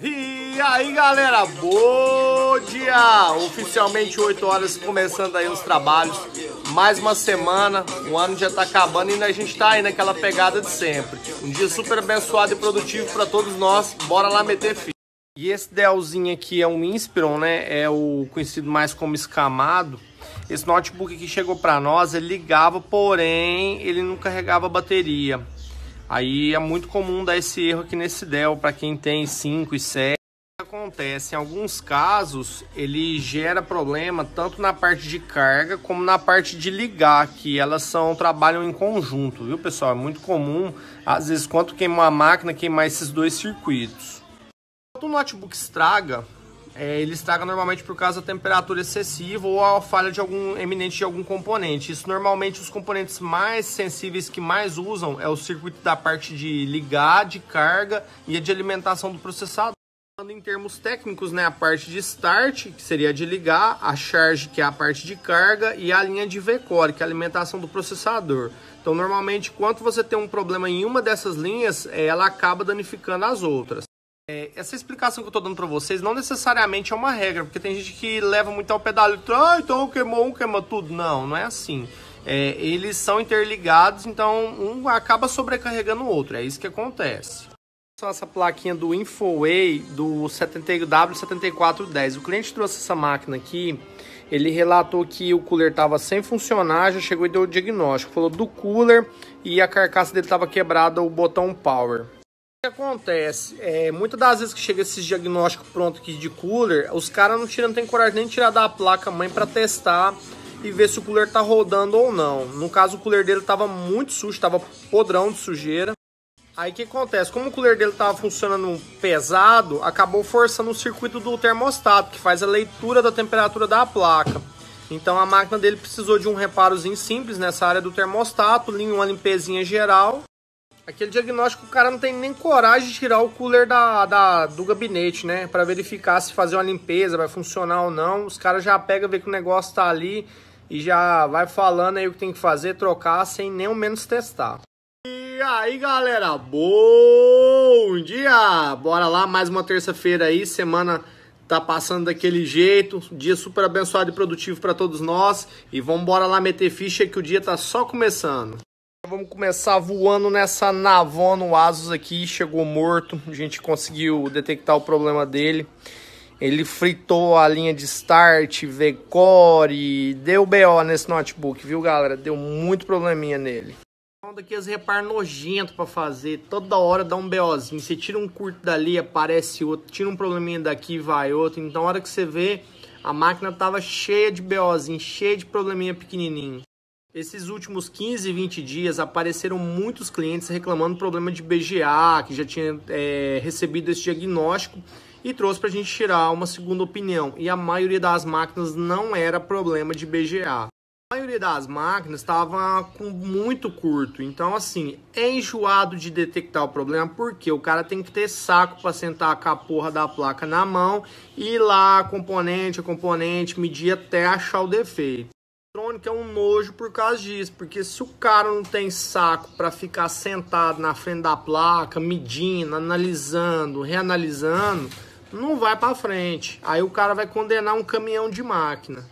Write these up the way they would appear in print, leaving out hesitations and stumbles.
E aí galera, bom dia! Oficialmente 8 horas começando aí os trabalhos. Mais uma semana, o ano já tá acabando e ainda a gente tá aí naquela pegada de sempre. Um dia super abençoado e produtivo para todos nós, bora lá meter fim. E esse Dellzinho aqui é um Inspiron, né? É o conhecido mais como escamado. Esse notebook que chegou para nós, ele ligava, porém ele não carregava a bateria. Aí é muito comum dar esse erro aqui nesse Dell para quem tem 5 e 7. O que acontece? Em alguns casos ele gera problema tanto na parte de carga como na parte de ligar, que elas trabalham em conjunto, viu pessoal? É muito comum, às vezes quando queima uma máquina, queimar esses dois circuitos. Quando o notebook estraga, ele estraga normalmente por causa da temperatura excessiva ou a falha de eminente de algum componente. Isso normalmente os componentes mais sensíveis que mais usam é o circuito da parte de ligar, de carga e a de alimentação do processador. Em termos técnicos, né, a parte de start, que seria a de ligar, a charge, que é a parte de carga, e a linha de V-Core, que é a alimentação do processador. Então normalmente quando você tem um problema em uma dessas linhas, ela acaba danificando as outras. Essa explicação que eu estou dando para vocês não necessariamente é uma regra, porque tem gente que leva muito ao pedalito, então queimou um, queima tudo. Não, não é assim. Eles são interligados, então um acaba sobrecarregando o outro, é isso que acontece. Essa plaquinha do Infoway do W7410, o cliente trouxe essa máquina aqui, ele relatou que o cooler estava sem funcionar, já chegou e deu o diagnóstico, falou do cooler e a carcaça dele estava quebrada, o botão power. O que acontece? Muitas das vezes que chega esses diagnósticos prontos aqui de cooler, os caras não tem coragem nem de tirar da placa mãe para testar e ver se o cooler tá rodando ou não. No caso, o cooler dele tava muito sujo, tava podrão de sujeira. Aí o que acontece? Como o cooler dele tava funcionando pesado, acabou forçando o circuito do termostato, que faz a leitura da temperatura da placa. Então a máquina dele precisou de um reparozinho simples nessa área do termostato, uma limpezinha geral. Aquele diagnóstico, o cara não tem nem coragem de tirar o cooler do gabinete, né? Para verificar se fazer uma limpeza, vai funcionar ou não. Os caras já pegam, vê que o negócio tá ali e já vai falando aí o que tem que fazer, trocar, sem nem ao menos testar. E aí, galera, bom dia! Bora lá, mais uma terça-feira aí, semana tá passando daquele jeito, dia super abençoado e produtivo para todos nós. E vamos embora lá meter ficha que o dia tá só começando. Vamos começar voando nessa Navon no Asus aqui, chegou morto, a gente conseguiu detectar o problema dele. Ele fritou a linha de start, V-Core, deu BO nesse notebook, viu galera? Deu muito probleminha nele. Então daqui as repar nojento pra fazer, toda hora dá um BOzinho, você tira um curto dali, aparece outro, tira um probleminha daqui, vai outro. Então a hora que você vê, a máquina tava cheia de BOzinho, cheia de probleminha pequenininho. Esses últimos 15, 20 dias apareceram muitos clientes reclamando problema de BGA, que já tinha recebido esse diagnóstico e trouxe para a gente tirar uma segunda opinião. E a maioria das máquinas não era problema de BGA. A maioria das máquinas estava com muito curto, então assim, é enjoado de detectar o problema porque o cara tem que ter saco para sentar com a porra da placa na mão e ir lá componente a componente, medir até achar o defeito. Eletrônica é um nojo por causa disso, porque se o cara não tem saco para ficar sentado na frente da placa, medindo, analisando, reanalisando, não vai para frente. Aí o cara vai condenar um caminhão de máquina.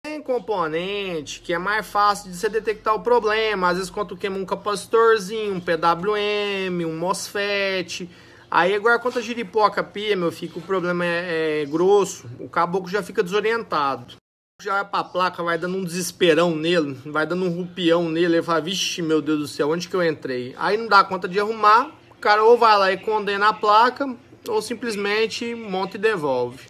Tem componente que é mais fácil de você detectar o problema, às vezes quando queima um capacitorzinho, um PWM, um MOSFET. Aí agora quando a giripoca pia, meu filho, o problema é grosso, o caboclo já fica desorientado. Já vai pra placa, vai dando um desesperão nele, vai dando um rupião nele, ele fala, vixe, meu Deus do céu, onde que eu entrei? Aí não dá conta de arrumar, o cara ou vai lá e condena a placa, ou simplesmente monta e devolve.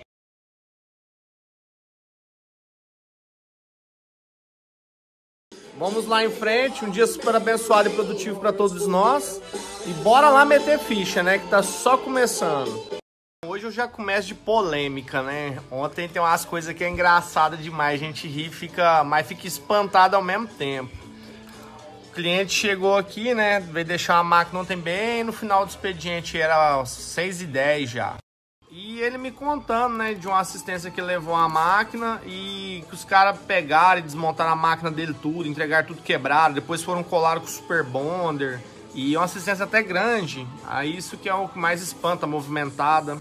Vamos lá em frente, um dia super abençoado e produtivo para todos nós, e bora lá meter ficha, né, que tá só começando. Hoje eu já começo de polêmica, né? Ontem tem umas coisas que é engraçada demais, a gente ri, mas fica espantado ao mesmo tempo. O cliente chegou aqui, né? Veio deixar a máquina ontem bem no final do expediente, era 6h10 já. E ele me contando, né, de uma assistência que levou a máquina e que os caras pegaram e desmontaram a máquina dele tudo, entregaram tudo quebrado, depois foram colar com o Super Bonder. E uma assistência até grande, aí isso que é o que mais espanta, movimentada.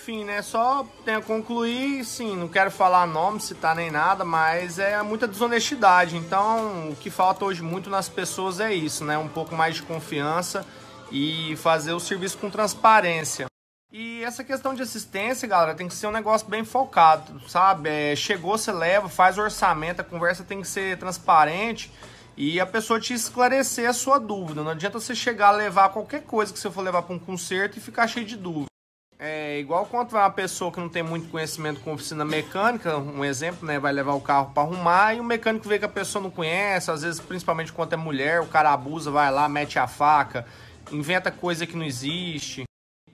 Enfim, né, só tenho a concluir, sim, não quero falar nome, citar nem nada, mas é muita desonestidade. Então, o que falta hoje muito nas pessoas é isso, né, um pouco mais de confiança e fazer o serviço com transparência. E essa questão de assistência, galera, tem que ser um negócio bem focado, sabe? Chegou, você leva, faz o orçamento, a conversa tem que ser transparente e a pessoa te esclarecer a sua dúvida. Não adianta você chegar a levar qualquer coisa que você for levar para um conserto e ficar cheio de dúvida. É igual quando vai uma pessoa que não tem muito conhecimento com oficina mecânica, um exemplo, né? Vai levar o carro para arrumar e o mecânico vê que a pessoa não conhece, às vezes, principalmente quando é mulher, o cara abusa, vai lá, mete a faca, inventa coisa que não existe.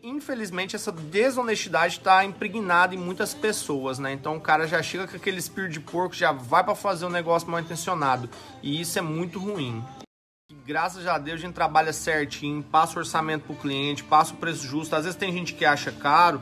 Infelizmente, essa desonestidade está impregnada em muitas pessoas, né? Então o cara já chega com aquele espírito de porco, já vai para fazer um negócio mal intencionado. E isso é muito ruim. E, graças a Deus a gente trabalha certinho, passa o orçamento pro cliente, passa o preço justo. Às vezes tem gente que acha caro,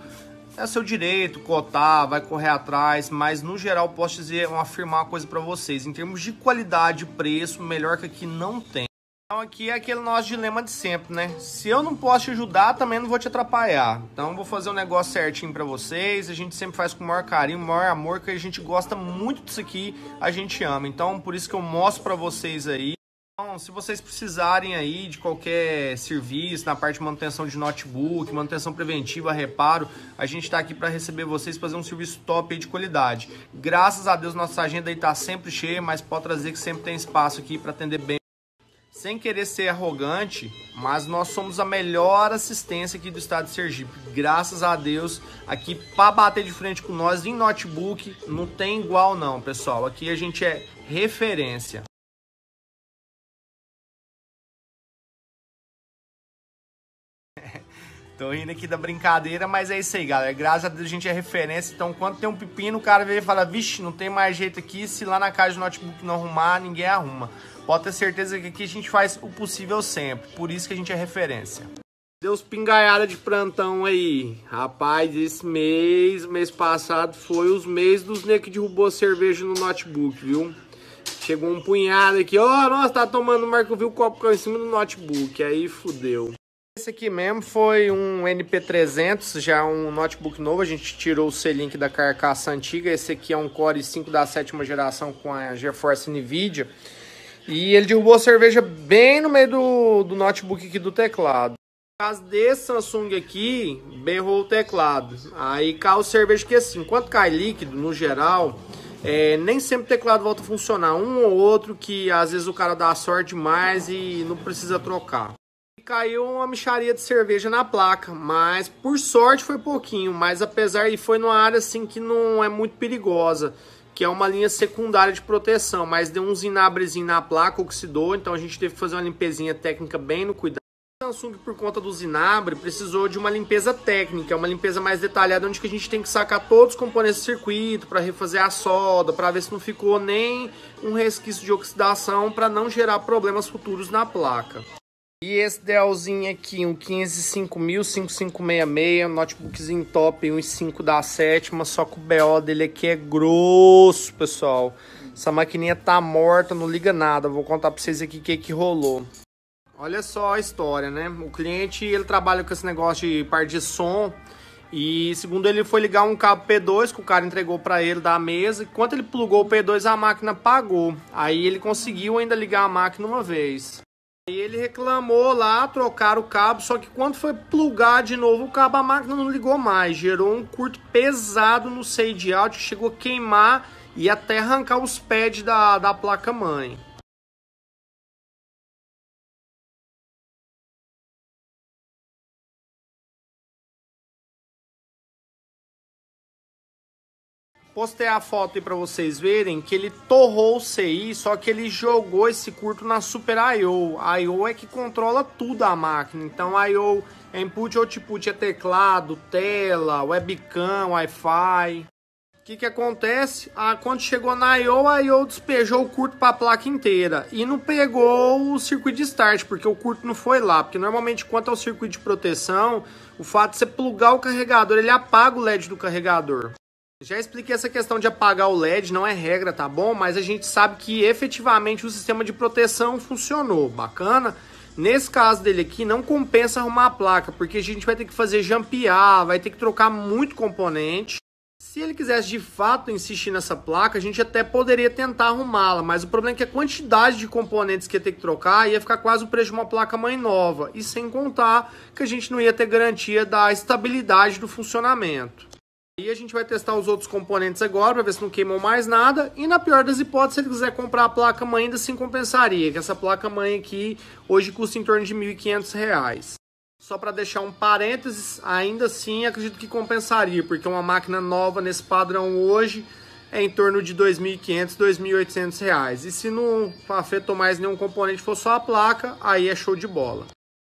é seu direito, cotar, vai correr atrás, mas no geral posso dizer, afirmar uma coisa para vocês. Em termos de qualidade e preço, melhor que aqui não tem. Então aqui é aquele nosso dilema de sempre, né? Se eu não posso te ajudar, também não vou te atrapalhar. Então vou fazer um negócio certinho pra vocês. A gente sempre faz com o maior carinho, o maior amor, que a gente gosta muito disso aqui, a gente ama. Então por isso que eu mostro pra vocês aí. Então, se vocês precisarem aí de qualquer serviço na parte de manutenção de notebook, manutenção preventiva, reparo, a gente tá aqui para receber vocês, fazer um serviço top aí de qualidade. Graças a Deus nossa agenda aí tá sempre cheia, mas pode trazer que sempre tem espaço aqui para atender bem. Sem querer ser arrogante, mas nós somos a melhor assistência aqui do estado de Sergipe. Graças a Deus, aqui para bater de frente com nós em notebook, não tem igual não, pessoal. Aqui a gente é referência. Tô rindo aqui da brincadeira, mas é isso aí, galera. Graças a Deus a gente é referência. Então, quando tem um pepino, o cara vem e fala, vixe, não tem mais jeito aqui. Se lá na casa de notebook não arrumar, ninguém arruma. Pode ter certeza que aqui a gente faz o possível sempre. Por isso que a gente é referência. Deus pingaiada de plantão aí. Rapaz, esse mês passado, foi os meses dos nego que derrubou cerveja no notebook, viu? Chegou um punhado aqui, ó, nossa, tá tomando marca, eu vi o copo caiu em cima do notebook. Aí fudeu. Esse aqui mesmo foi um NP300, já um notebook novo, a gente tirou o selinho aqui da carcaça antiga. Esse aqui é um Core i5 da 7ª geração com a GeForce NVIDIA. E ele derrubou a cerveja bem no meio do notebook aqui do teclado. No caso desse Samsung aqui, berrou o teclado. Aí caiu cerveja que assim, enquanto cai líquido, no geral, nem sempre o teclado volta a funcionar. Um ou outro que às vezes o cara dá sorte demais e não precisa trocar. Caiu uma mixaria de cerveja na placa, mas por sorte foi pouquinho, mas apesar e foi numa área assim que não é muito perigosa, que é uma linha secundária de proteção, mas deu um zinabrezinho na placa, oxidou, então a gente teve que fazer uma limpezinha técnica bem no cuidado. O Samsung, por conta do zinabre, precisou de uma limpeza técnica, uma limpeza mais detalhada, onde que a gente tem que sacar todos os componentes do circuito para refazer a solda, para ver se não ficou nem um resquício de oxidação, para não gerar problemas futuros na placa. E esse Dellzinho aqui, um 15000 5566, um notebookzinho top, um i5 da 7ª, só que o BO dele aqui é grosso, pessoal. Essa maquininha tá morta, não liga nada. Vou contar pra vocês aqui o que rolou. Olha só a história, né? O cliente, ele trabalha com esse negócio de parte de som. E segundo ele, foi ligar um cabo P2 que o cara entregou pra ele da mesa. Enquanto ele plugou o P2, a máquina apagou. Aí ele conseguiu ainda ligar a máquina uma vez. Aí ele reclamou lá, trocaram o cabo, só que quando foi plugar de novo o cabo, a máquina não ligou mais. Gerou um curto pesado no fade out, que chegou a queimar e até arrancar os pads da placa-mãe. Postei a foto aí pra vocês verem que ele torrou o CI, só que ele jogou esse curto na Super I/O. A I/O é que controla tudo a máquina. Então a I/O é input, output, é teclado, tela, webcam, Wi-Fi. O que acontece? Quando chegou na I/O, a I/O despejou o curto para a placa inteira e não pegou o circuito de start, porque o curto não foi lá. Porque normalmente, quanto ao circuito de proteção, o fato de você plugar o carregador, ele apaga o LED do carregador. Já expliquei essa questão de apagar o LED, não é regra, tá bom? Mas a gente sabe que efetivamente o sistema de proteção funcionou, bacana? Nesse caso dele aqui, não compensa arrumar a placa, porque a gente vai ter que fazer jampear, vai ter que trocar muito componente. Se ele quisesse de fato insistir nessa placa, a gente até poderia tentar arrumá-la, mas o problema é que a quantidade de componentes que ia ter que trocar ia ficar quase o preço de uma placa-mãe nova, e sem contar que a gente não ia ter garantia da estabilidade do funcionamento. E a gente vai testar os outros componentes agora para ver se não queimam mais nada. E na pior das hipóteses, se ele quiser comprar a placa-mãe, ainda assim compensaria. Que essa placa-mãe aqui hoje custa em torno de R$ 1.500. Só para deixar um parênteses, ainda assim acredito que compensaria. Porque uma máquina nova nesse padrão hoje é em torno de R$ 2.500, R$ 2.800. E se não afetou mais nenhum componente, for só a placa, aí é show de bola.